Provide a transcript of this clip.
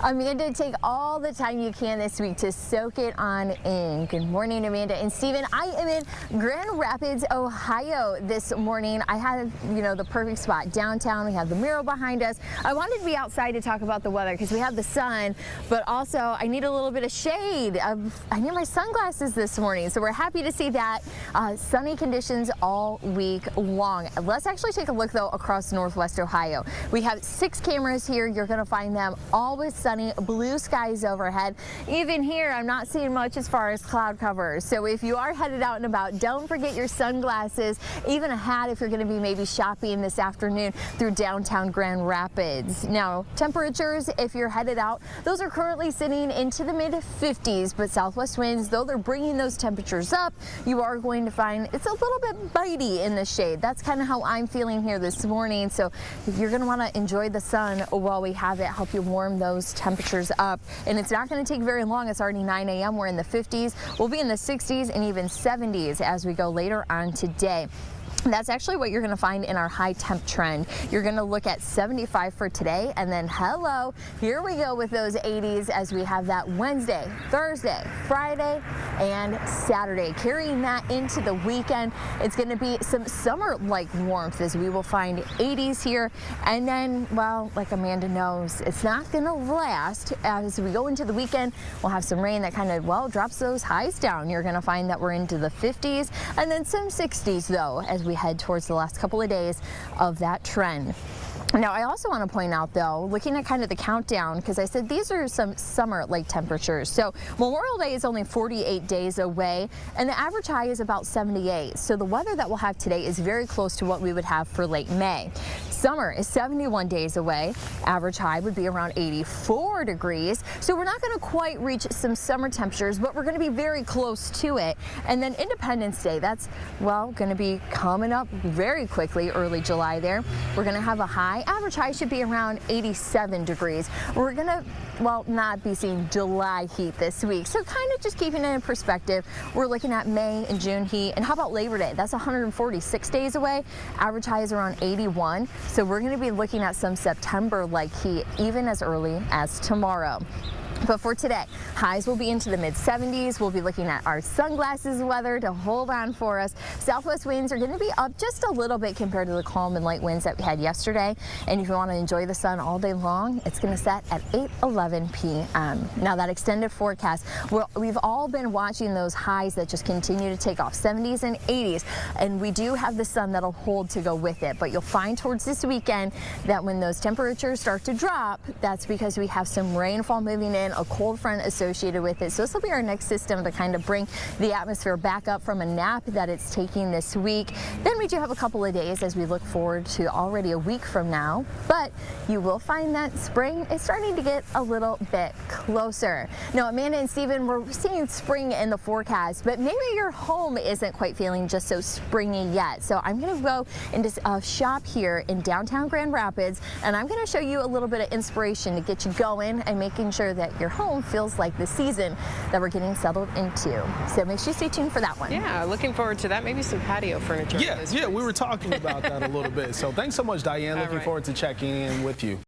Amanda, take all the time you can this week to soak it on in. Good morning, Amanda and Steven. I am in Grand Rapids, Ohio this morning. I had, the perfect spot downtown. We have the mural behind us. I wanted to be outside to talk about the weather because we have the sun, but also I need a little bit of shade. I need my sunglasses this morning, so we're happy to see that. Sunny conditions all week long. Let's actually take a look, though, across Northwest Ohio. We have 6 cameras here. You're going to find them always sunny, blue skies overhead. Even here, I'm not seeing much as far as cloud cover. So if you are headed out and about, don't forget your sunglasses, even a hat if you're going to be maybe shopping this afternoon through downtown Grand Rapids. Now, temperatures, if you're headed out, those are currently sitting into the mid-50s, but southwest winds, though they're bringing those temperatures up, you are going to find it's a little bit bitey in the shade. That's kind of how I'm feeling here this morning. So you're going to want to enjoy the sun while we have it, help you warm those temperatures up. And it's not going to take very long. It's already 9 a.m. We're in the 50s. We'll be in the 60s and even 70s as we go later on today. That's actually what you're going to find in our high temp trend. You're going to look at 75 for today, and then here we go with those 80s as we have that Wednesday, Thursday, Friday, and Saturday. Carrying that into the weekend, it's going to be some summer-like warmth as we will find 80s here. And then, well, like Amanda knows, it's not going to last. As we go into the weekend, we'll have some rain that kind of, drops those highs down. You're going to find that we're into the 50s and then some 60s, though, as we head towards the last couple of days of that trend. Now, I also want to point out, though, looking at kind of the countdown, because I said these are some summer-like temperatures. So Memorial Day is only 48 days away, and the average high is about 78. So the weather that we'll have today is very close to what we would have for late May. Summer is 71 days away. Average high would be around 84 degrees. So we're not going to quite reach some summer temperatures, but we're going to be very close to it. And then Independence Day, that's, going to be coming up very quickly, early July there. We're going to have a high. Average high should be around 87 degrees. We're going to, not be seeing July heat this week. So kind of just keeping it in perspective, we're looking at May and June heat. And how about Labor Day? That's 146 days away. Average high is around 81. So we're going to be looking at some September-like heat even as early as tomorrow. But for today, highs will be into the mid-70s. We'll be looking at our sunglasses weather to hold on for us. Southwest winds are going to be up just a little bit compared to the calm and light winds that we had yesterday. And if you want to enjoy the sun all day long, it's going to set at 8:11 p.m. Now, that extended forecast, we've all been watching those highs that just continue to take off, 70s and 80s. And we do have the sun that'll hold to go with it. But you'll find towards this weekend that when those temperatures start to drop, that's because we have some rainfall moving in, a cold front associated with it. So this will be our next system to kind of bring the atmosphere back up from a nap that it's taking this week. Then we do have a couple of days as we look forward to already a week from now, but you will find that spring is starting to get a little bit closer. Now, Amanda and Steven, we're seeing spring in the forecast, but maybe your home isn't quite feeling just so springy yet. So I'm going to go into a shop here in downtown Grand Rapids, and I'm going to show you a little bit of inspiration to get you going and making sure that your home feels like the season that we're getting settled into. So make sure you stay tuned for that one. Yeah, looking forward to that. Maybe some patio furniture. Yeah, we were talking about that a little bit. So thanks so much, Diane. Looking forward to checking in with you.